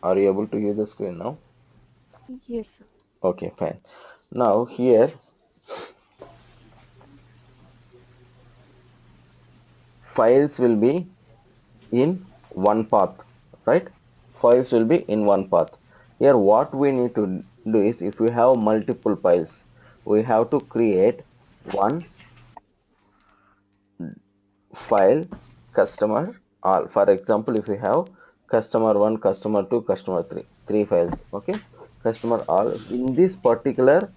Are you able to view the screen now? Yes, sir. Okay, fine. Now here files will be in one path, right? Files will be in one path. Here what we need to do is, if we have multiple files, we have to create one file customer all. For example, if we have customer 1, customer 2, customer 3, three files, okay, customer all in this particular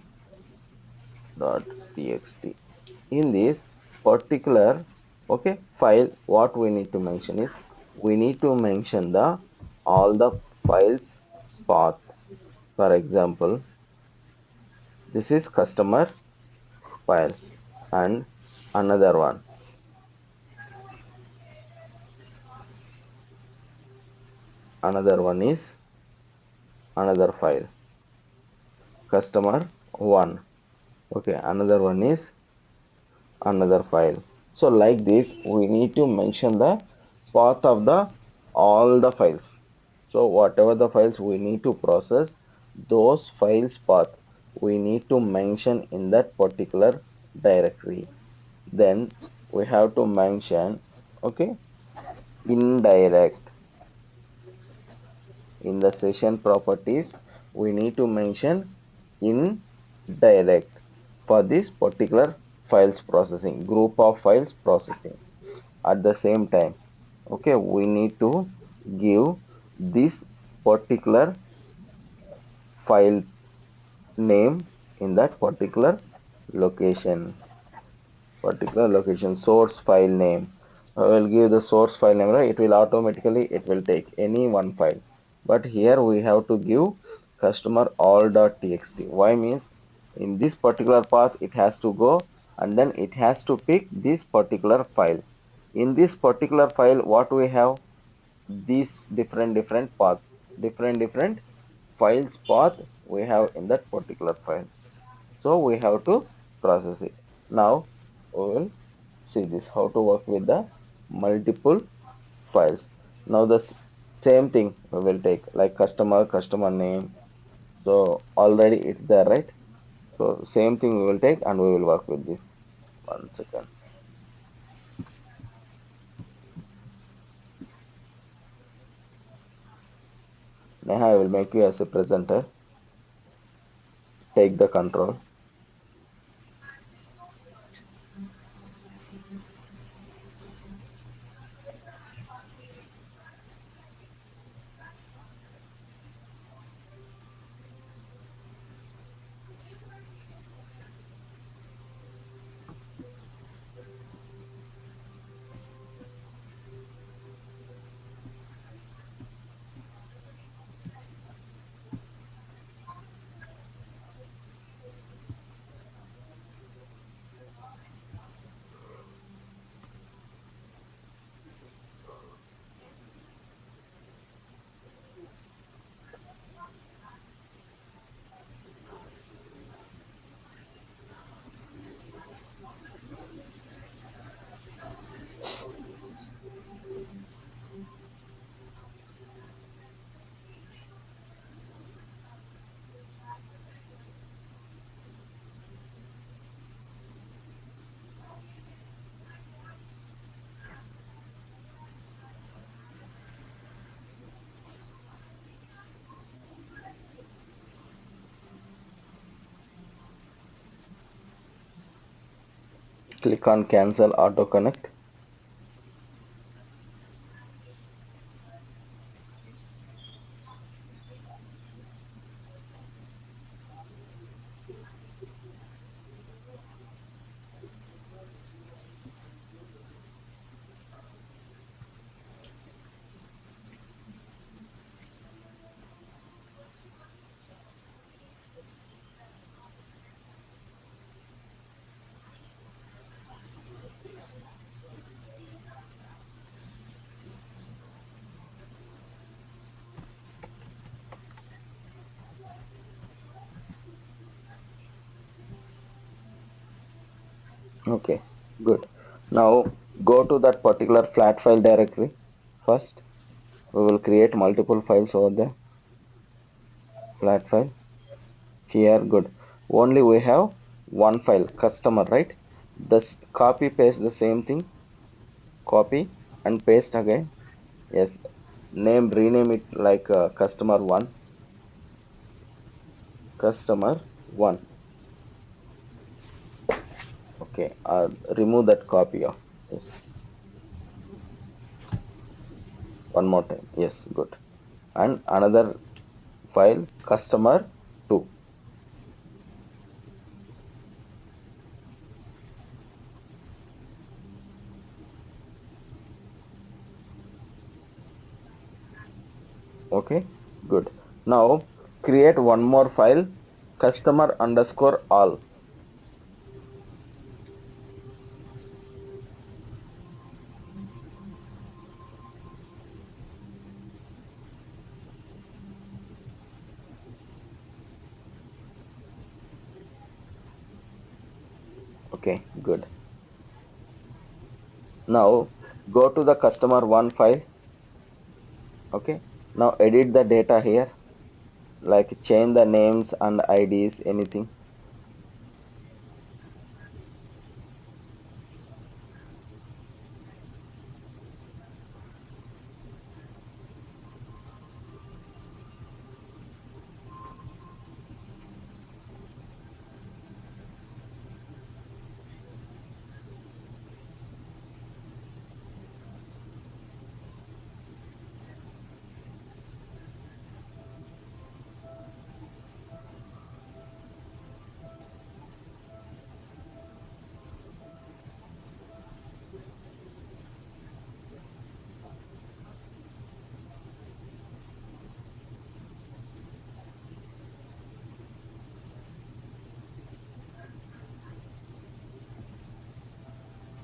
dot txt. In this particular, okay, file, what we need to mention is, we need to mention the all the files path. For example, this is customer file, and another one is another file, customer 1. Okay, another one is another file. So like this we need to mention the path of the all the files. So whatever the files we need to process, those files path we need to mention in that particular directory. Then we have to mention, okay, indirect. In the session properties we need to mention indirect for this particular files processing, group of files processing. At the same time, okay, we need to give this particular file name in that particular location, source file name. I will give the source file name, right? It will automatically, it will take any one file, but here we have to give customer all.txt. Why means, in this particular path it has to go, and then it has to pick this particular file. In this particular file, what we have, these different paths, different files path we have in that particular file. So we have to process it. Now we will see this, how to work with the multiple files. Now the same thing we will take, like customer name. So already it's there, right? So same thing we will take and we will work with this. One second. Neha, I will make you as a presenter. Take the control. Click on cancel auto connect. Okay, good. Now go to that particular flat file directory. First we will create multiple files over there. flat file. Here, good. Only we have one file, customer, right? This copy paste the same thing, copy and paste again. Yes, rename it like customer one. Okay, remove that copy of. Yes, one more time. Yes, good. And another file, customer two. Okay, good. Now create one more file, customer underscore all. Okay, good. Now go to the customer one file. Okay, now edit the data here, like change the names and IDs, anything.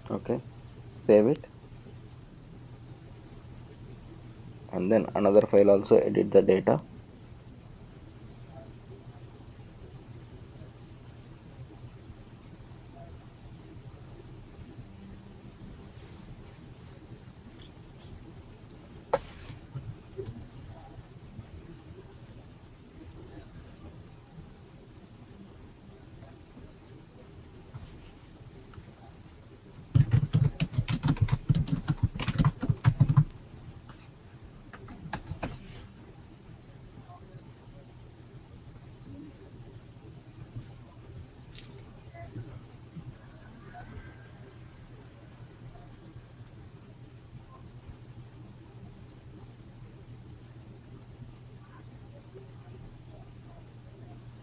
Okay, save it, and then another file also edit the data.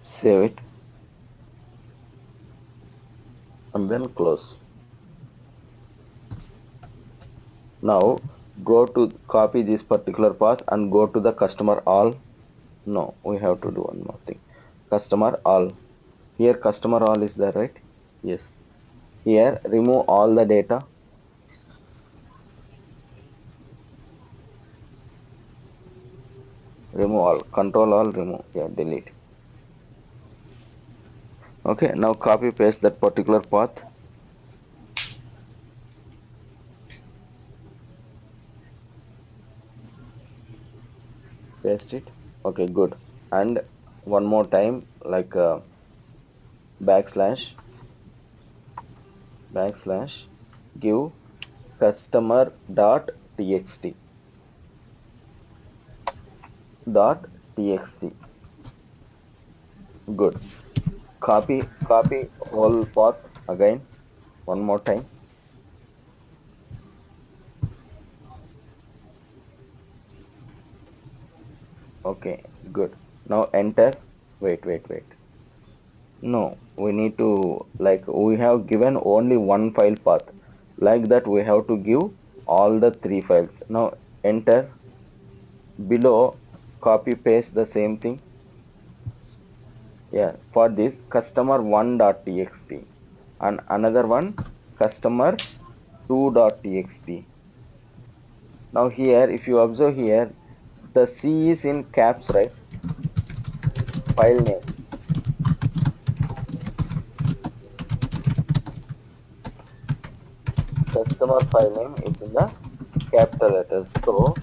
Save it and then close. Now go to copy this particular path and go to the customer all. No, we have to do one more thing. Customer all. Here customer all is there, right? Yes. Here remove all the data. Remove all. Control all remove. Yeah, delete. Okay, now copy paste that particular path. Paste it. Okay, good. And one more time, like backslash backslash give customer dot txt dot txt. Good. Copy whole path again one more time. Okay, good. Now enter. Wait. No, we need to, like, we have given only one file path. Like that, we have to give all the three files. Now enter. Below, copy paste the same thing. Yeah, for this customer1.txt and another one customer2.txt. Now here, if you observe here, the C is in caps, right? File name, customer file name is in the capital letters. So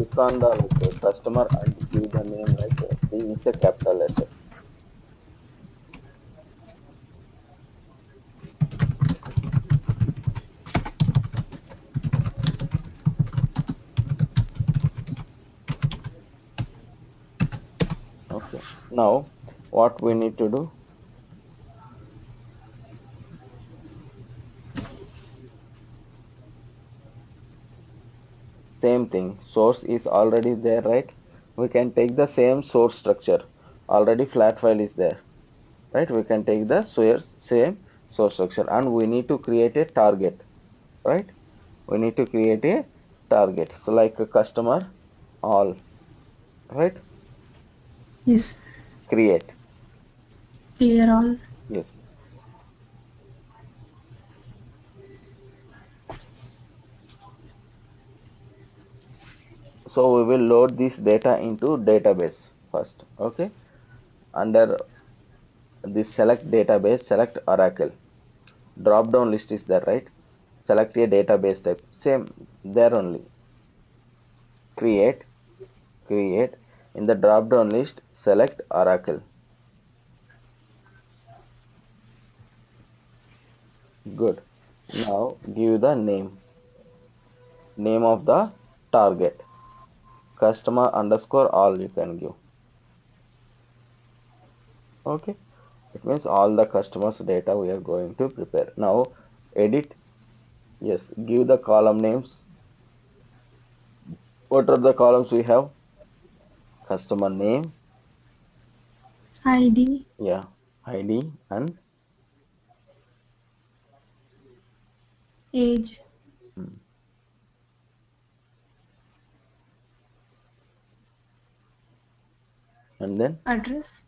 click on the customer and give the name like C is a capital letter. Okay. Now what we need to do? Same thing. Source is already there, right? We can take the same source structure. Already flat file is there, right? We can take the source, same source structure, and we need to create a target, right? We need to create a target. So like a customer all, right? Yes. Create. Clear all. Yes. So we will load this data into database first. Okay. Under this select database, select Oracle. Drop down list is there, right? Select a database type. Same there only. Create, create. In the drop down list, select Oracle. Good. Now give the name of the target. Customer underscore all you can give. Okay. It means all the customers data we are going to prepare. Now edit. Yes. Give the column names. What are the columns we have? Customer name. ID. Yeah. ID and Age. hmm, and then Address.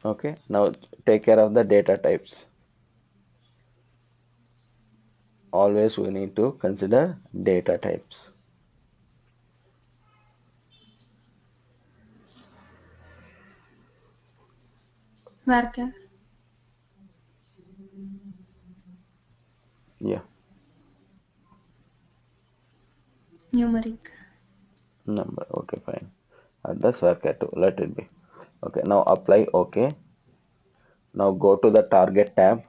okay. Now take care of the data types. Always we need to consider data types. Varchar. Yeah. Numeric. Number. Okay, fine. Address worker to let it be. Okay. Now apply. Okay. Now go to the target tab.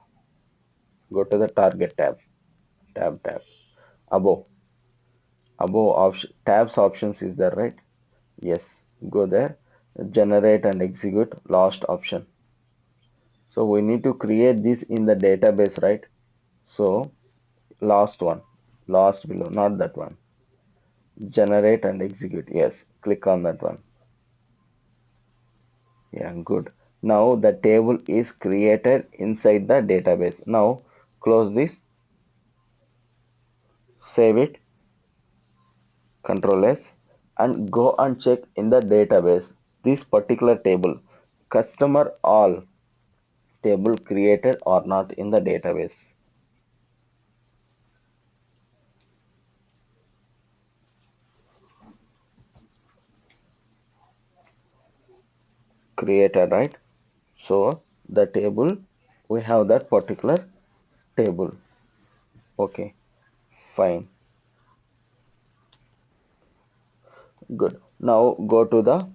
Go to the target tab. Tab. Above. Above option tabs options is there, right? Yes. Go there. Generate and execute last option. So we need to create this in the database, right? So last one. Last below, not that one. Generate and execute. Yes. Click on that one. Yeah, good. Now the table is created inside the database. Now close this, save it, Control S, and go and check in the database this particular table, customer all table created or not in the database. Created, right? So the table, we have that particular table. Okay, fine, good. Now go to the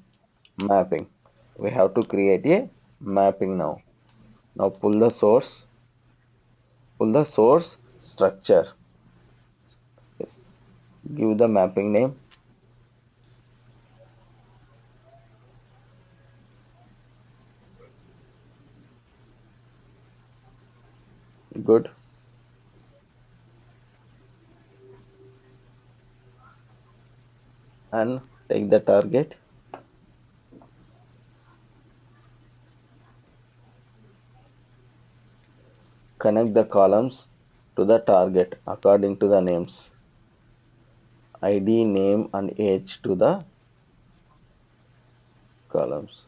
mapping. We have to create a mapping now. Now pull the source structure. Yes. Give the mapping name. Good. And take the target. Connect the columns to the target according to the names. ID, name, and age to the columns.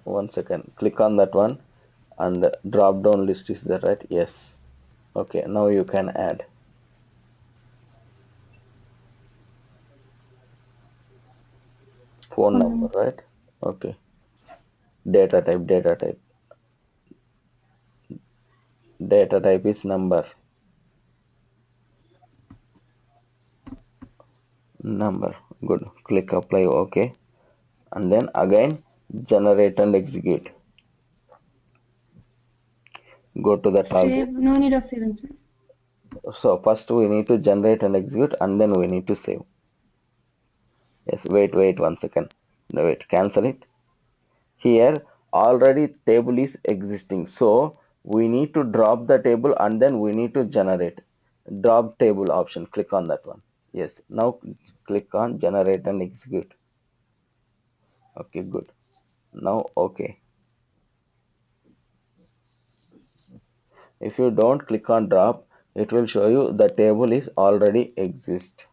One second. Click on that one and drop down list is there, right? Yes. Okay. Now you can add phone Phone number, number. right? Okay. Data type is number. Good. Click apply. Okay. And then again generate and execute. Go to the target. Save, no need of saving, sir. So first we need to generate and execute, and then we need to save. Yes, wait 1 second. No, wait, cancel it. Here already table is existing, so we need to drop the table and then we need to generate. Drop table option, click on that one. Yes, now click on generate and execute. Okay, good. Now okay. If you don't click on drop, it will show you the table is already exist.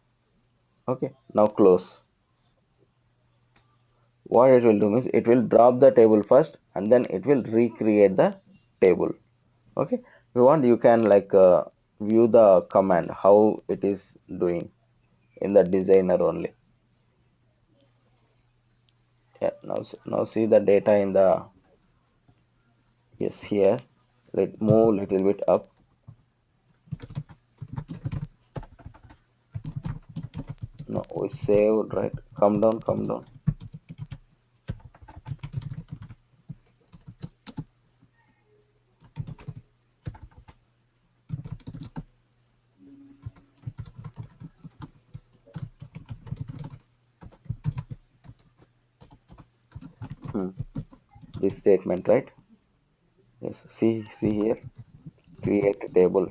Okay, now close. What it will do means it will drop the table first and then it will recreate the table. Okay, if you want you can like view the command how it is doing in the designer only. Yeah, now see the data in the, yes, here. Let move little bit up. No, we saved, right? Come down. Hmm. This statement, right? Yes, see here, create a table.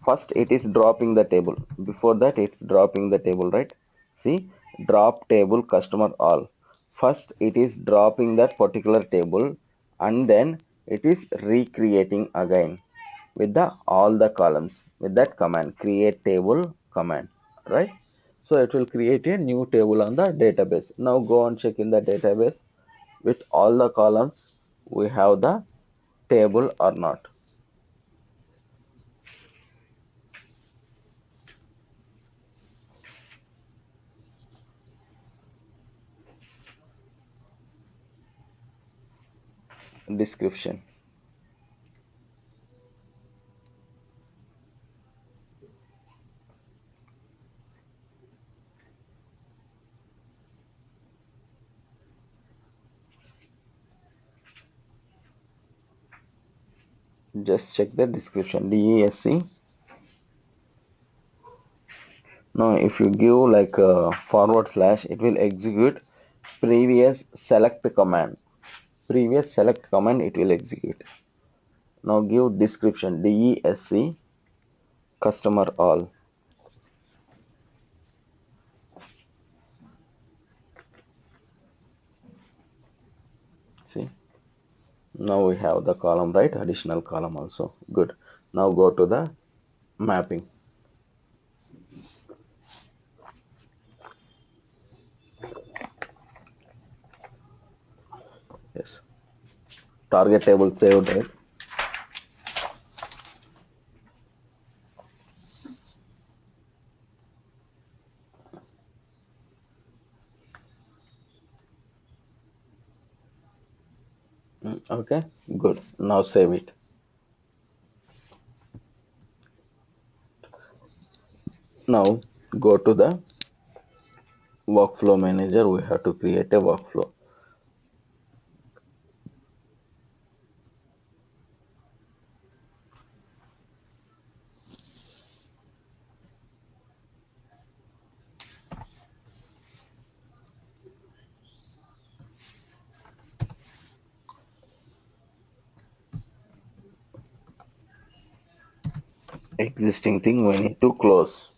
First it is dropping the table, before that it's dropping the table, right? See, drop table customer all. First it is dropping that particular table and then it is recreating again with the all the columns with that command, create table command, right? So it will create a new table on the database. Now go and check in the database with all the columns we have the table or not. Description. Just check the description. DESC. Now if you give like a forward slash, it will execute previous select command. Previous select command it will execute. Now give description. DESC customer all. See, now we have the column, right? Additional column also. Good. Now go to the mapping. Yes. Target table saved, right? Okay. Good. Now save it. Now go to the workflow manager. We have to create a workflow. Existing thing we need to close.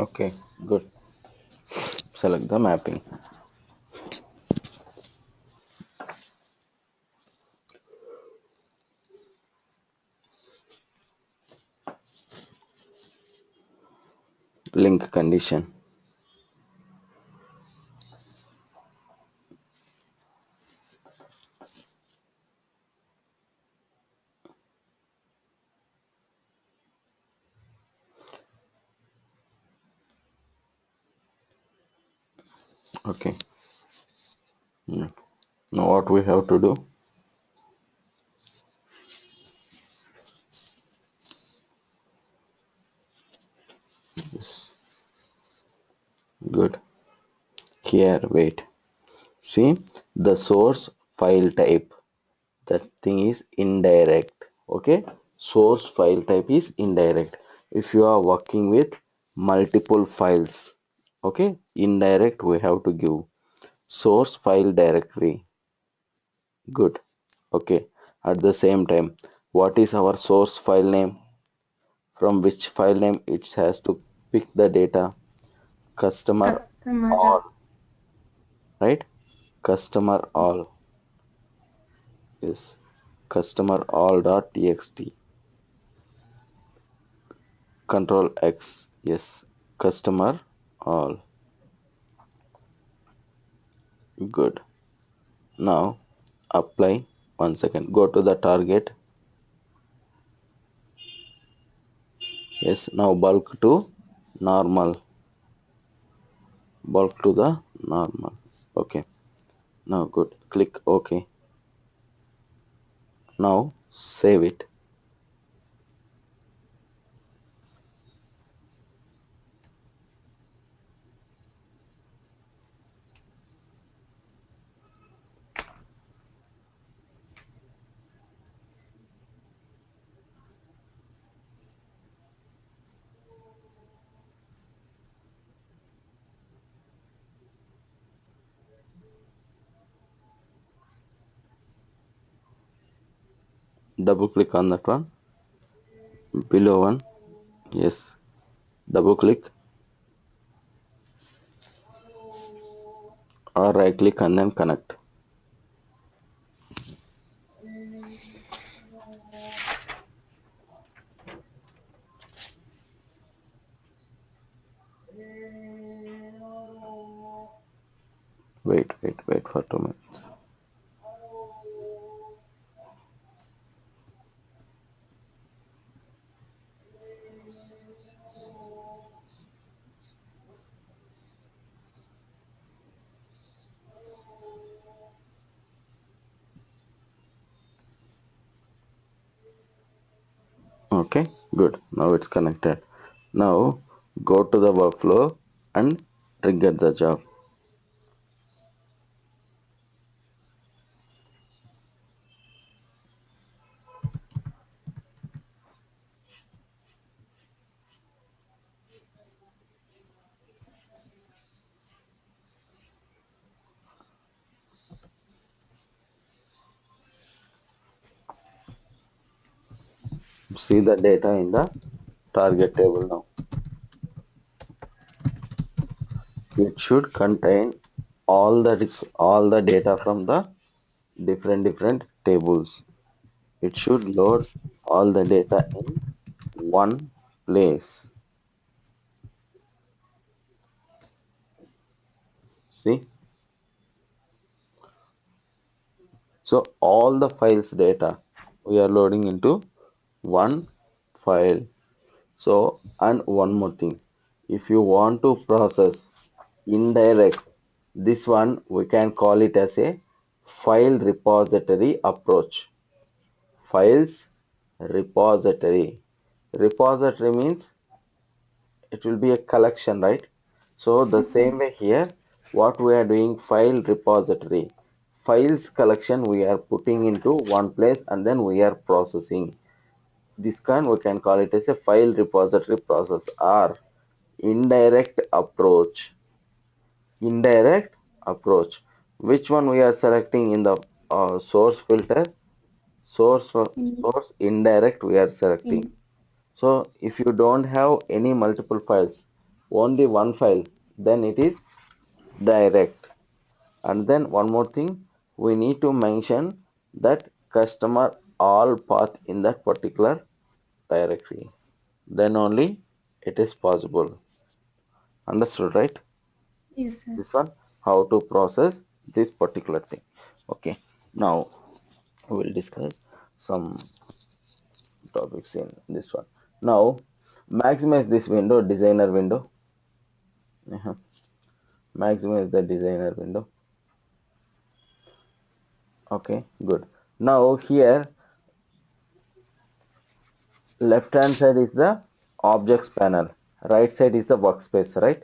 Okay, good. Select the mapping. Link condition. Okay. Hmm. Now what we have to do? Yes. Good. Here, wait. See the source file type. That thing is indirect. Okay. Source file type is indirect. If you are working with multiple files, okay, indirect we have to give source file directory. Good. Okay. At the same time, what is our source file name? From which file name it has to pick the data? Customer Customer. all, right? Customer all is customer all dot txt. Control X. Yes. Customer all. Good. Now apply. 1 second. Go to the target. Yes. Now bulk to normal. Bulk to the normal. Okay. Now good. Click OK. Now save it. Double click on that one. Below one. Yes. Double click or right click and then connect. Wait for 2 minutes. Okay, good. Now it's connected. Now go to the workflow and trigger the job. See the data in the target table now. It should contain all the data from the different tables. It should load all the data in one place. See, so all the files data we are loading into one file. So, and one more thing, if you want to process indirect, this one we can call it as a file repository approach. Files repository. Repository means it will be a collection, right? So the same way here, what we are doing, file repository. Files collection we are putting into one place and then we are processing. This kind we can call it as a file repository process or indirect approach. Indirect approach. Which one we are selecting in the source filter? In, Source indirect we are selecting. in So if you don't have any multiple files, only one file, then it is direct. And then one more thing, we need to mention that customer all path in that particular directory. Then only it is possible. Understood, right? Yes, sir. This one, how to process this particular thing. Okay. Now we will discuss some topics in this one. Now maximize this window, designer window. Uh-huh. Maximize the designer window. Okay, good. Now here left hand side is the objects panel, right side is the workspace, right?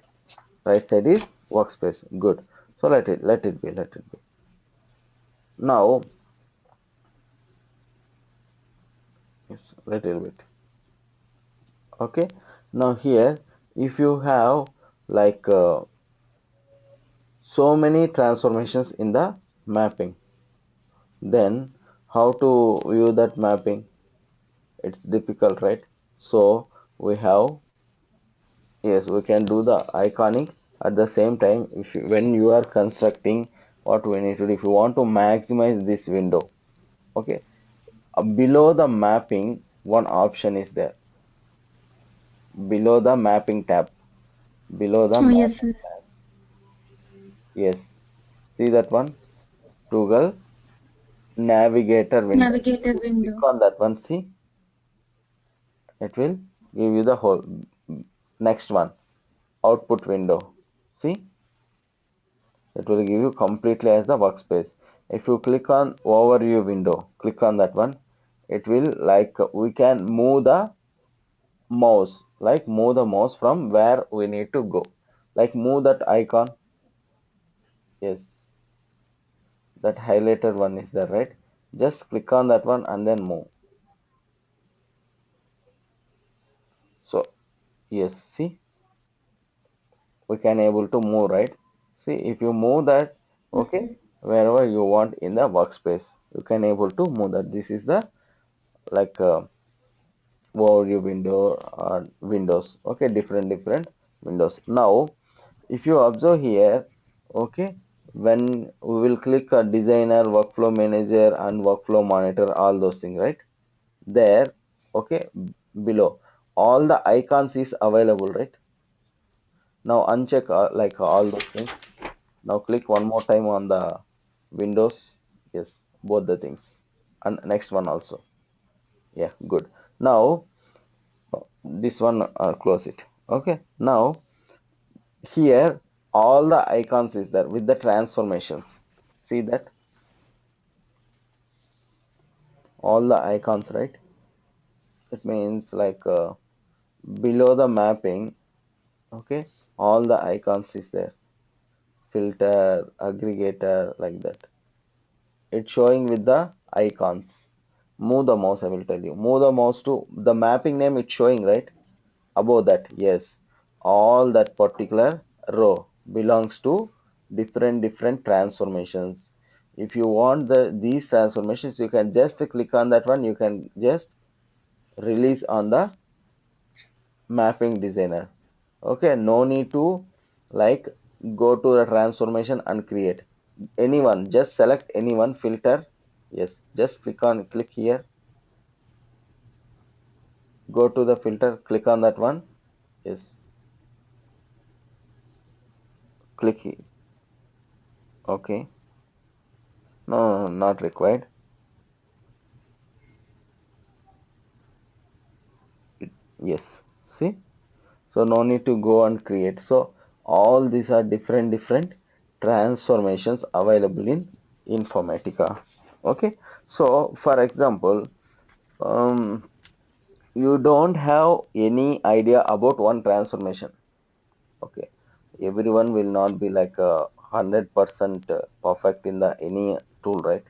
Right side is workspace. Good. So let it be. Now, yes, little bit. Okay. Now here, if you have like so many transformations in the mapping, then how to view that mapping? It's difficult, right? So we have, yes, we can do the iconic at the same time. If you, when you are constructing, what we need to do, if you want to maximize this window, okay, below the mapping, one option is there. Below the mapping tab, below the Oh, yes, sir. mapping tab, yes, see that one, Google Navigator window. If Navigator you click window. on that one, see, it will give you the whole next one, output window. See, it will give you completely as the workspace. If you click on overview window, click on that one, it will like we can move the mouse, like move the mouse from where we need to go, like move that icon. Yes, that highlighted one is there, right? Just click on that one and then move. So yes, see, we can able to move, right? See, if you move that, okay, Mhm. wherever you want in the workspace, you can able to move that. This is the like overview window or windows. Okay, different windows. Now if you observe here, okay, when we will click designer, workflow manager and workflow monitor, all those things, right? There, okay, below all the icons is available, right? Now uncheck like all those things. Now click one more time on the windows. Yes, both the things. And next one also. Yeah, good. Now this one close it. Okay. Now here all the icons is there with the transformations. See that all the icons, right? It means like below the mapping, okay, all the icons is there. Filter, aggregator, like that. It's showing with the icons. Move the mouse, I will tell you. Move the mouse to the mapping name, it's showing, right? Above that, yes. All that particular row belongs to different transformations. If you want these transformations, you can just click on that one. You can just release on the mapping designer. Okay, no need to like go to the transformation and create anyone, just select anyone, filter, yes, just click here, go to the filter, click on that one, yes, click here. Okay, no, not required. Yes, see, so no need to go and create. So all these are different transformations available in Informatica. Okay, so for example, um, you don't have any idea about one transformation. Okay, everyone will not be like a 100% perfect in the any tool, right?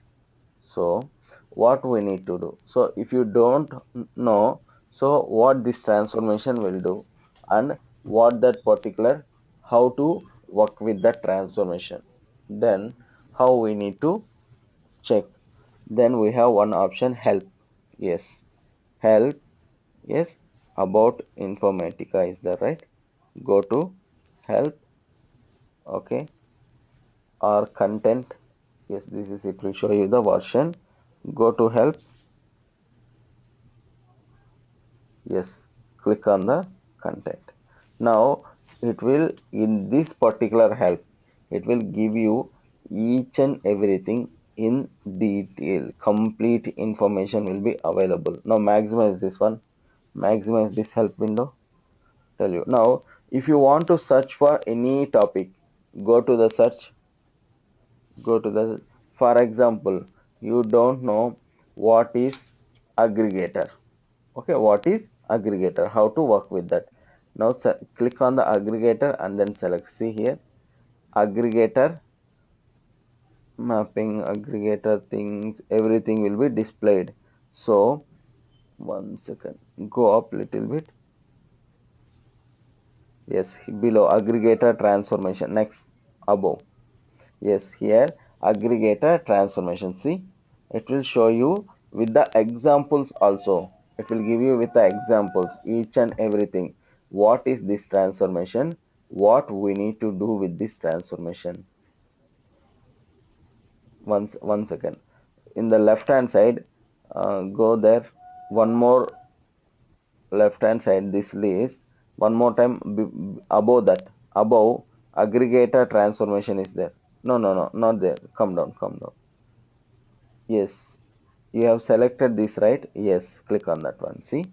So what we need to do, so if you don't know, so what this transformation will do and what that particular, how to work with that transformation, then how we need to check, then we have one option, help. Yes, help. Yes, about Informatica is there, right? go to help, okay, or content. Yes, this is it will show you the version. Go to help. Yes, click on the content. Now it will, in this particular help, it will give you each and everything in detail. Complete information will be available. Now maximize this one. Maximize this help window. Tell you. Now if you want to search for any topic, go to the search. Go to the, for example, you don't know what is aggregator. Okay, what is aggregator? How to work with that? Now click on the aggregator and then select. See here, aggregator mapping, aggregator things, everything will be displayed. So one second, go up little bit. Yes, below aggregator transformation. Next, above. Yes, here aggregator transformation. See, it will show you with the examples also. It will give you with the examples each and everything. What is this transformation? What we need to do with this transformation? One second. In the left hand side, go there. One more left hand side. This list. One more time above that. Above aggregator transformation is there. No, no, no, not there. Come down, come down. Yes, you have selected this, right? Yes, click on that one. See,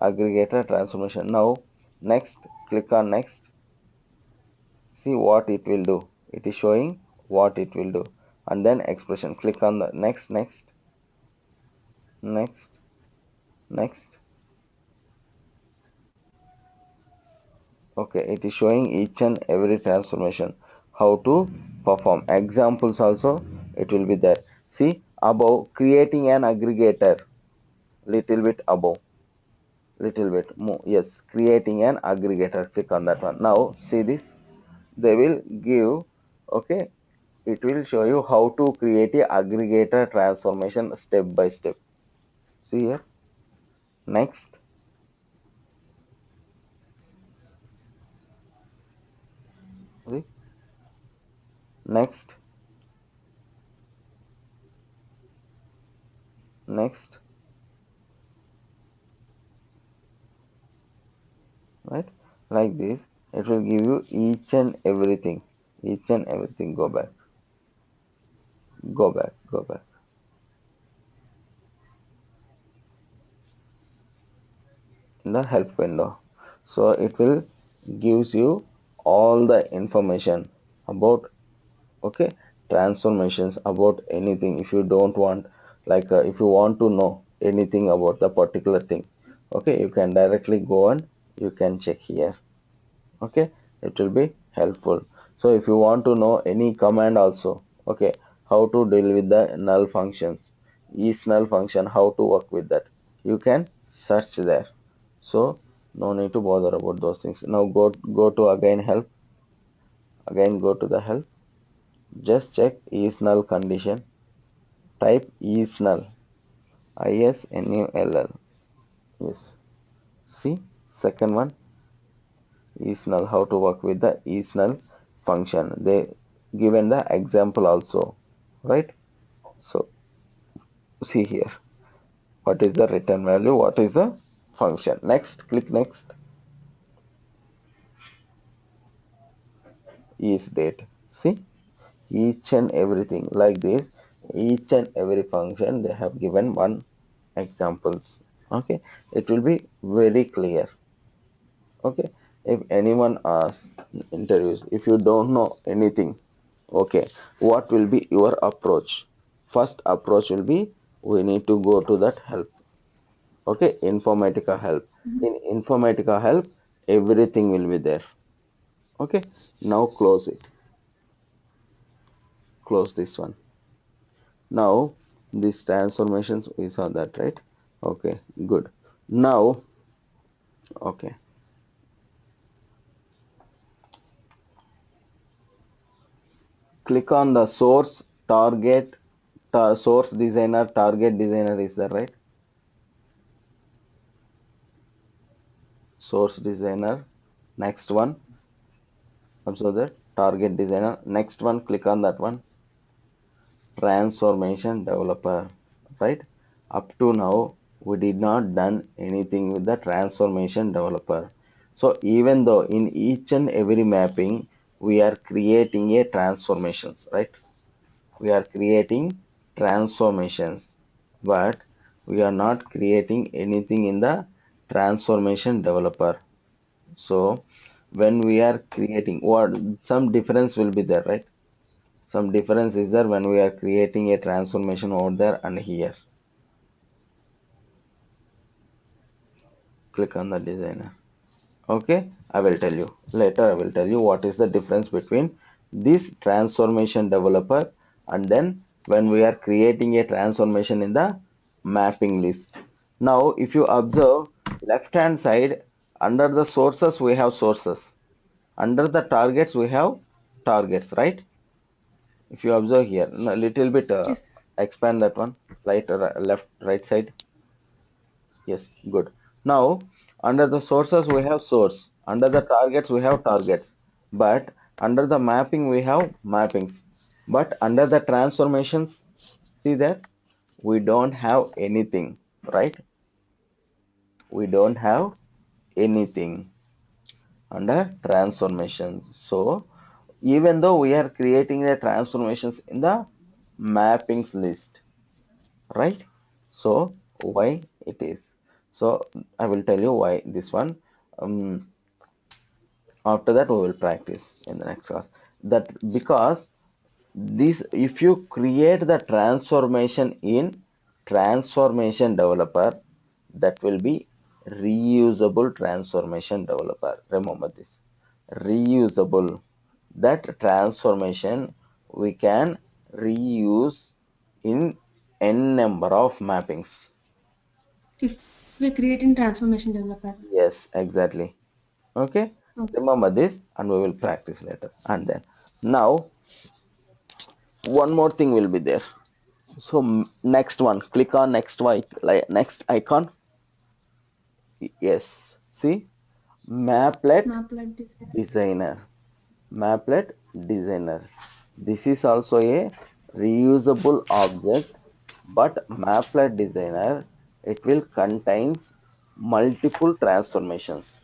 aggregator transformation. Now, next, click on next. See what it will do. It is showing what it will do. And then expression. Click on the next, next, next, next. Okay, it is showing each and every transformation. How to perform. Examples also, it will be there. See, above, creating an aggregator. Little bit above. Little bit more. Yes, creating an aggregator. Click on that one. Now see this, they will give, okay, it will show you how to create a aggregator transformation step by step. See here, next, see, next, next, right, like this. It will give you each and everything. Go back, go back, go back in the help window. So it will gives you all the information about, okay, transformations, about anything. If you don't want, like if you want to know anything about the particular thing, okay, you can directly go and you can check here. Okay, it will be helpful. So if you want to know any command also, okay, how to deal with the null functions, is null function, how to work with that, you can search there. So no need to bother about those things. Now go to again help. Again go to the help. Just check is null condition. Type is null. ISNULL. Yes. See, second one is null. How to work with the is null function. They given the example also, right? So see here. What is the return value? What is the function? Next, click next. Is date. See, each and everything like this. Each and every function they have given one examples. Okay, it will be very clear. Okay, if anyone asks interviews, if you don't know anything, okay, what will be your approach? First approach will be, we need to go to that help. Okay, Informatica help. In Informatica help, everything will be there. Okay, now close it. Close this one. Now these transformations, we saw that, right? Okay, good. Now, okay, click on the source target, source designer, target designer, is that right? Source designer. Next one, Observe that target designer. Next one, click on that one. Transformation developer, right? Up to now, we did not done anything with the transformation developer. So even though in each and every mapping, we are creating a transformations, right? We are creating transformations, but we are not creating anything in the transformation developer. So when we are creating, what some difference will be there, right? Some difference is there when we are creating a transformation over there and here. Click on the designer. Okay, I will tell you. Later I will tell you what is the difference between this transformation developer and then when we are creating a transformation in the mapping list. Now, if you observe left hand side, under the sources we have sources. Under the targets we have targets, right? If you observe here, a little bit Yes. expand that one, right, left, right side. Yes, good. Now, under the sources we have source. Under the targets we have targets. But under the mapping we have mappings. But under the transformations, see that we don't have anything, right? We don't have anything under transformations. So, even though we are creating the transformations in the mappings list, right? So why it is? So I will tell you why this one. Um, After that we will practice in the next class. That because this, if you create the transformation in transformation developer, that will be reusable transformation developer. Remember this, reusable. That transformation we can reuse in n number of mappings. If we're creating transformation developer. Yes, exactly. Okay, Okay. remember this and we will practice later. And then now one more thing will be there. So next one, click on next like next icon. Yes, see, Maplet Maplet designer. designer. Maplet designer. This is also a reusable object, but Maplet designer, it will contains multiple transformations.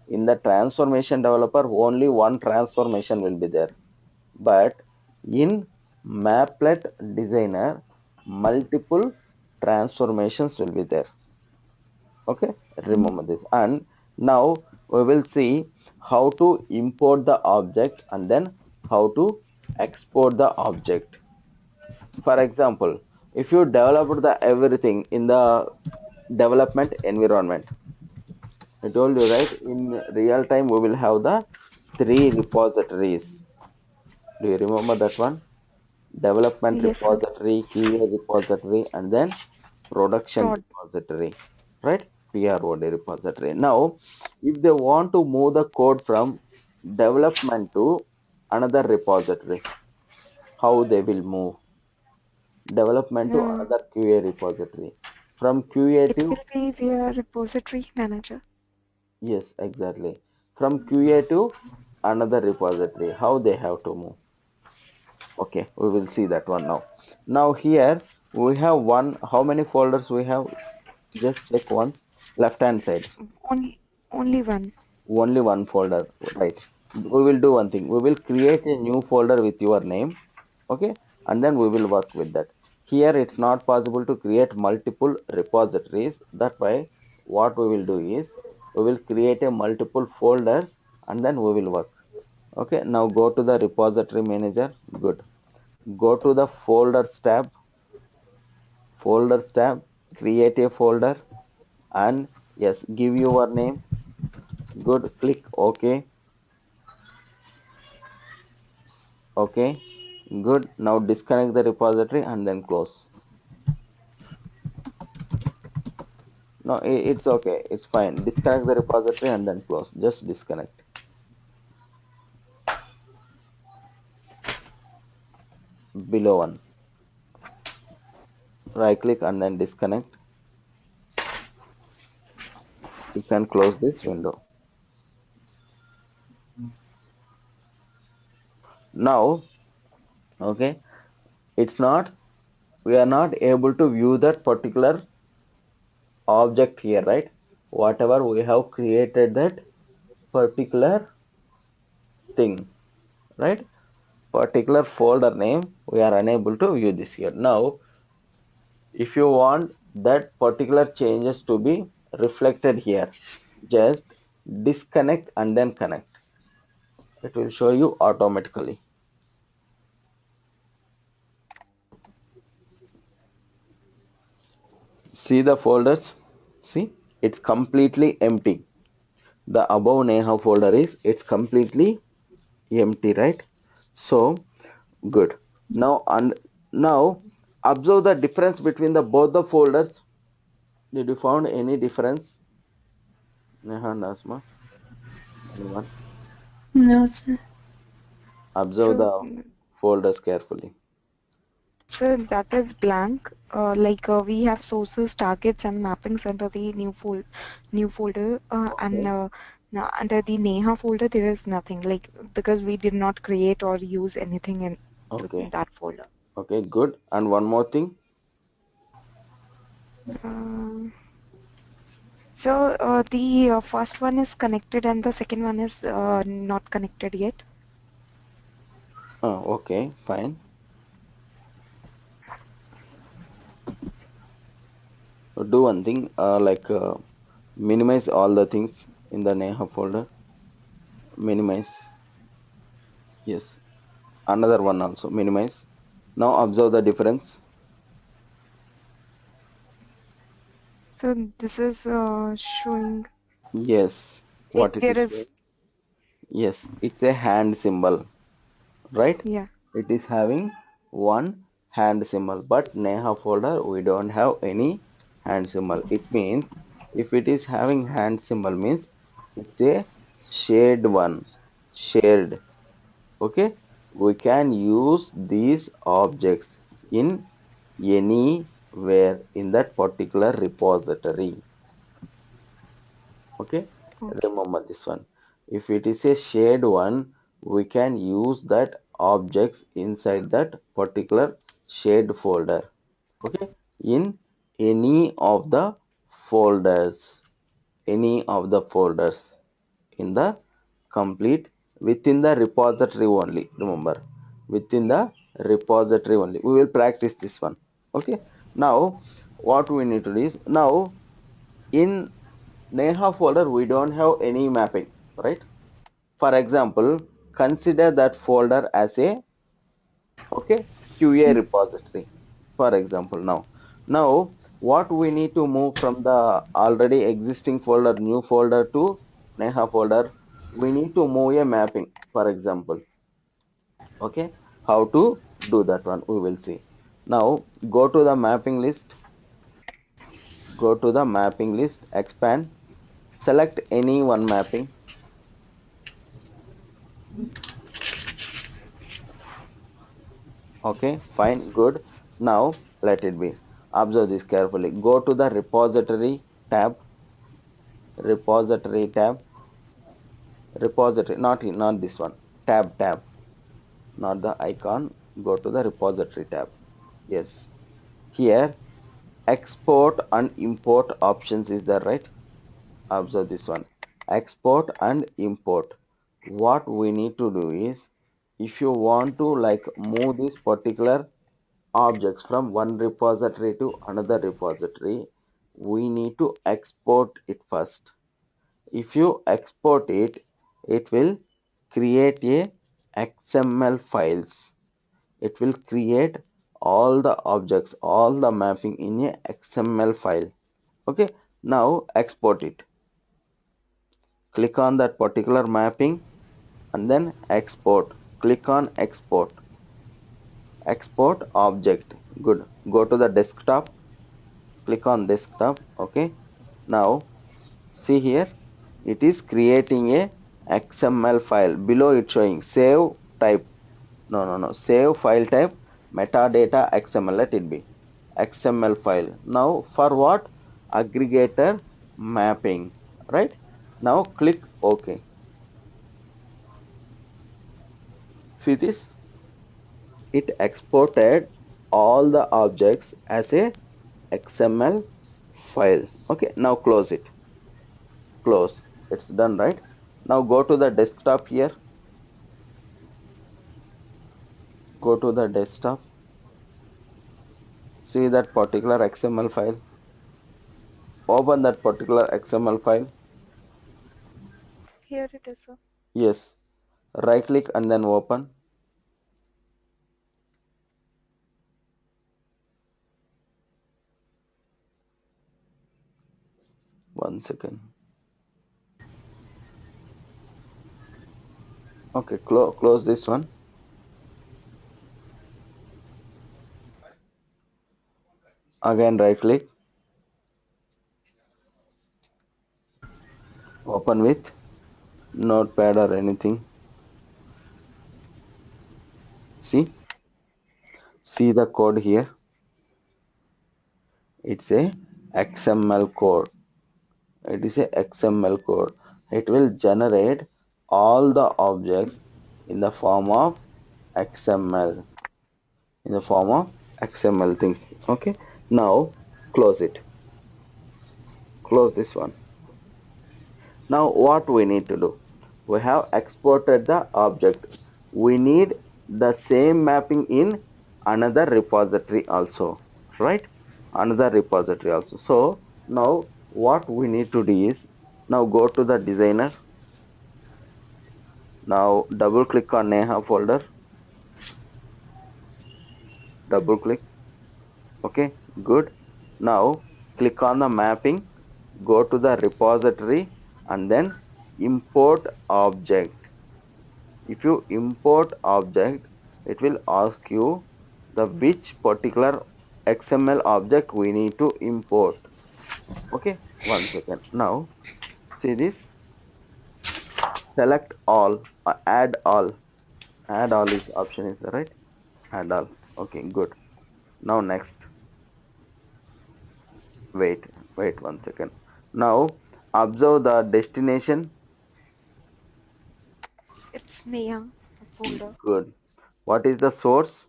In the transformation developer, only one transformation will be there. But in Maplet designer, multiple transformations will be there. Okay, remember this. And now we will see how to import the object and then how to export the object. For example, if you developed the everything in the development environment, I told you, right, in real time we will have the three repositories. Do you remember that one? Development Yes, sir. repository, QA repository, and then production Prod. repository, right? PROD repository. Now, if they want to move the code from development to another repository, how they will move? Development to Uh, another QA repository. From QA it will to, be via repository manager. yes, exactly. From QA to another repository, how they have to move? Okay, we will see that one now. Now here we have one, how many folders we have? Just check once. Left hand side, Only one. only one folder, right? We will do one thing. We will create a new folder with your name, okay? And then we will work with that. Here it's not possible to create multiple repositories. That why what we will do is we will create a multiple folders and then we will work. Okay, now go to the repository manager. Good. Go to the folders tab, create a folder and yes, give your name. Good, click OK. Okay, good. Now disconnect the repository and then close. No, it's okay. It's fine. Disconnect the repository and then close. Just disconnect. Below one. Right click and then disconnect. You can close this window. Now, okay, it's not, we are not able to view that particular object here, right? Whatever we have created that particular thing, right? Particular folder name, we are unable to view this here. Now, if you want that particular changes to be reflected here, just disconnect and then connect. It will show you automatically. See the folders? See, it's completely empty. The above Neha folder is, it's completely empty, right? So good. Now, and now observe the difference between the both the folders. Did you found any difference, Neha and Asma? Anyone? No, sir. Observe So, the folders carefully. so that is blank. We have sources, targets, and mappings under the new folder, and Okay. now under the Neha folder there is nothing. Like because we did not create or use anything in to Okay. that folder. Okay, good. And one more thing. Um, so the first one is connected and the second one is not connected yet. Okay, fine. Do one thing, minimize all the things in the Neha folder. Minimize. Yes. Another one also. Minimize. Now observe the difference. So this is showing Yes. What it there is is showing? Yes, it's a hand symbol, right? yeah. It is having one hand symbol, but Neha folder we don't have any hand symbol. It means if it is having hand symbol means it's a shared one, shared. Okay, we can use these objects in anywhere in that particular repository. Okay, Okay. remember this one. If it is a shared one, we can use that objects inside that particular shared folder. Okay, in any of the folders, any of the folders in the complete within the repository only. Remember, within the repository only. We will practice this one. Okay, now what we need to do is, now in Neha folder, we don't have any mapping, right? For example, consider that folder as a, okay, QA repository. For example, now what we need to move from the already existing folder, new folder to Neha folder, we need to move a mapping. For example, okay, how to do that one? We will see. Now go to the mapping list. Go to the mapping list. Expand. Select any one mapping. Okay, fine, good. Now let it be. Observe this carefully. Go to the repository tab, repository, not this one. Tab, not the icon. Go to the repository tab. Yes. Here, export and import options is there, right? Observe this one. Export and import. What we need to do is, if you want to like move this particular objects from one repository to another repository, we need to export it first. If you export it, it will create a XML files. It will create all the objects, all the mapping in a XML file. Okay, now export it. Click on that particular mapping and then export. Click on export. Export object. Good. Go to the desktop. Click on desktop. Okay, now see here, it is creating a XML file. Below it showing save type. No, save file type metadata XML. Let it be XML file. Now for what? Aggregator mapping, right? Now click OK. See this? It exported all the objects as a XML file. Okay, now close it. Close. It's done, right? Now go to the desktop here. Go to the desktop. See that particular XML file. Open that particular XML file. Here it is, sir. Yes. Right click and then open. One second. Okay, close this one. Again right click. Open with notepad or anything. See the code here. It's a XML code. It is a XML code. It will generate all the objects in the form of XML. In the form of XML things. Okay. Now close it. Close this one. Now what we need to do? We have exported the object. We need the same mapping in another repository also, right? Another repository also. So now what we need to do is, now go to the designer. Now double click on Neha folder. Double click. Okay, good. Now click on the mapping. Go to the repository and then import object. If you import object, it will ask you the which particular XML object we need to import. Okay, one second. Now see this, select all, add all. Add all is option is right. Add all. Okay, good. Now next. Wait, wait one second. Now observe the destination. It's Neha folder. Good. What is the source?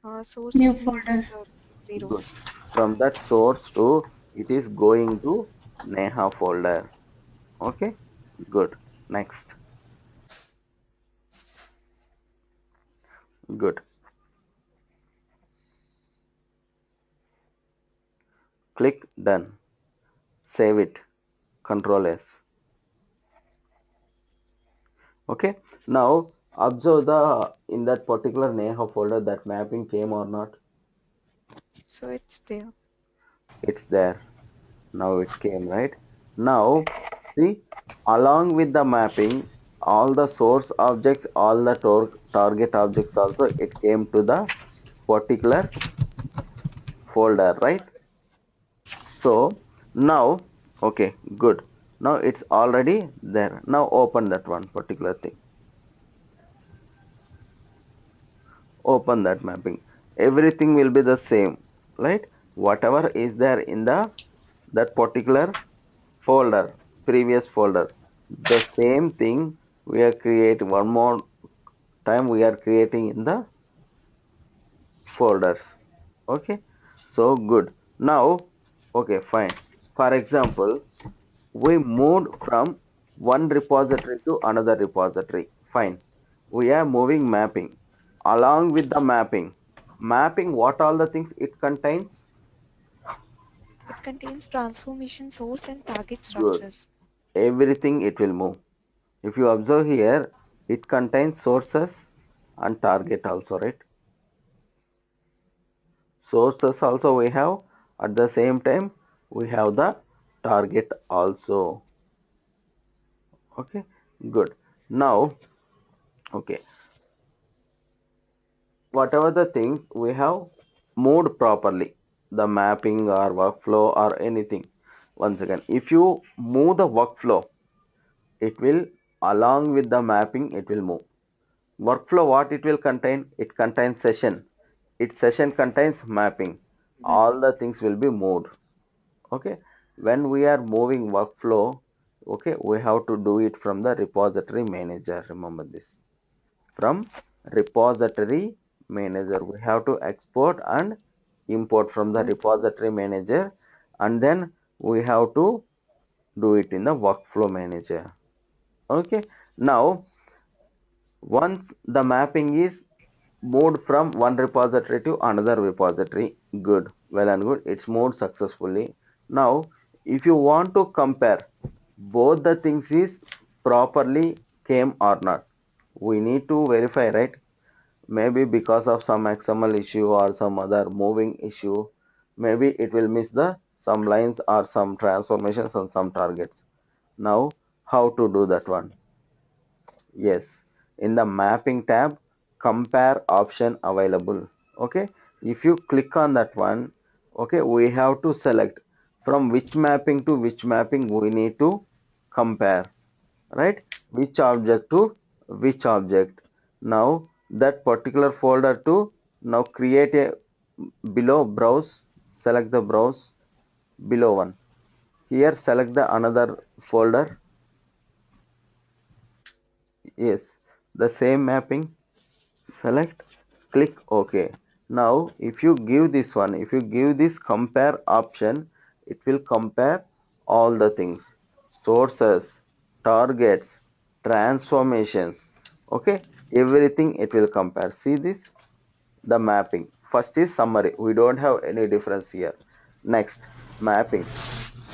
Source New is new folder. folder 0. Good. From that source to it is going to Neha folder. Okay, good. Next. Good. Click done. Save it. Control S. Okay. Now observe the in that particular Neha folder that mapping came or not. So it's there. It's there. Now it came, right? Now see, along with the mapping, all the source objects, all the target objects also it came to the particular folder, right? So now, okay, good. Now it's already there. Now open that one particular thing. Open that mapping. Everything will be the same, right? Whatever is there in the that particular folder, previous folder, the same thing we are create one more time we are creating in the folders. Okay, so good. Now, okay, fine. For example, we moved from one repository to another repository. Fine. We are moving mapping. Along with the mapping what all the things it contains? It contains transformation source and target Good. structures. Everything it will move. If you observe here, it contains sources and target also, right? Sources also we have. At the same time, we have the target also. Okay, good. Now, okay, whatever the things we have moved properly, the mapping or workflow or anything. Once again, if you move the workflow, it will along with the mapping, it will move. Workflow, what it will contain? It contains session. Its session contains mapping. All Mapping. the things will be moved. Okay. When we are moving workflow, okay, we have to do it from the repository manager. Remember this. from repository manager. We have to export and import from the repository manager, and then we have to do it in the workflow manager. Okay, now once the mapping is moved from one repository to another repository, good, well and good, it's moved successfully. Now if you want to compare both the things is properly came or not, we need to verify, right? Maybe because of some XML issue or some other moving issue, maybe it will miss the some lines or some transformations on some targets. Now how to do that one? Yes, in the mapping tab, compare option available. Okay, if you click on that one, okay, we have to select from which mapping to which mapping we need to compare, right? Which object to which object. Now that particular folder to now create a below browse, select the browse below one. Here select the another folder. Yes, the same mapping, select, click OK. Now if you give this one, if you give this compare option, it will compare all the things, sources, targets, transformations, okay, everything it will compare. See this, the mapping. First is summary, we don't have any difference here. Next, mapping,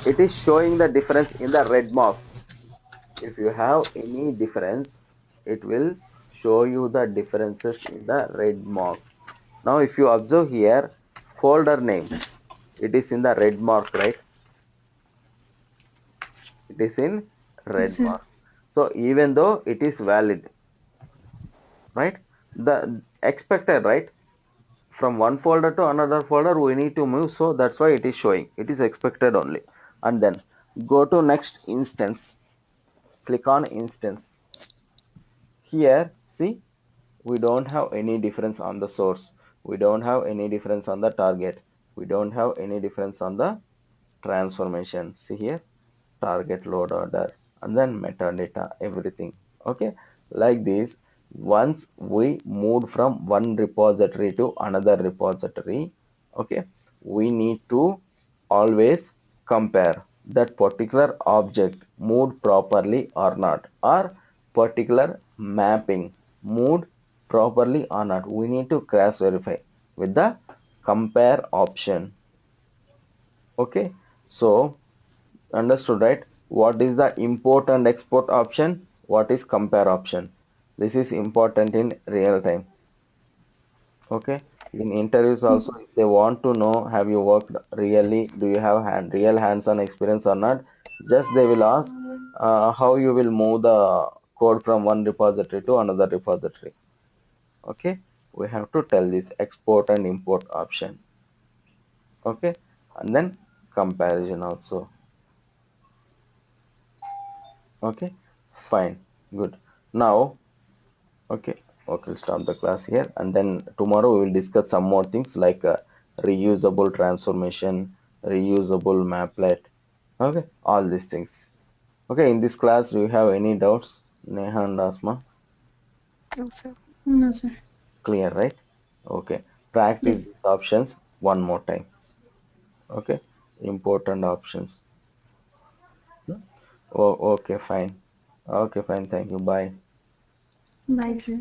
it is showing the difference in the red marks. If you have any difference, it will show you the differences in the red mark. Now if you observe here, folder name, it is in the red mark, right? It is in Yes, red sir. mark. So even though it is valid, right? The expected, right? From one folder to another folder we need to move, so that's why it is showing. It is expected only. And then go to next instance, click on instance. Here, see, we don't have any difference on the source, we don't have any difference on the target, we don't have any difference on the transformation. See here, target, load order, and then metadata, everything. Okay, like this, once we moved from one repository to another repository, okay, we need to always compare that particular object moved properly or not, or particular mapping moved properly or not. We need to cross verify with the compare option. Okay, so understood, right? What is the import and export option? What is compare option? This is important in real time. Okay, in interviews also, if they want to know have you worked really, do you have real hands-on experience or not, just they will ask how you will move the code from one repository to another repository. Okay, we have to tell this export and import option. Okay, and then comparison also. Okay, fine, good. Now, okay, okay, we'll stop the class here, and then tomorrow we will discuss some more things like reusable transformation, reusable maplet. Okay, all these things. Okay, in this class, do you have any doubts, Neha and Asma? No, sir. No, sir. Clear, right? Okay, practice Yes. these options one more time. Okay, important options. Hmm? Oh, okay, fine. Okay, fine. Thank you. Bye. Bye, Yes. sir.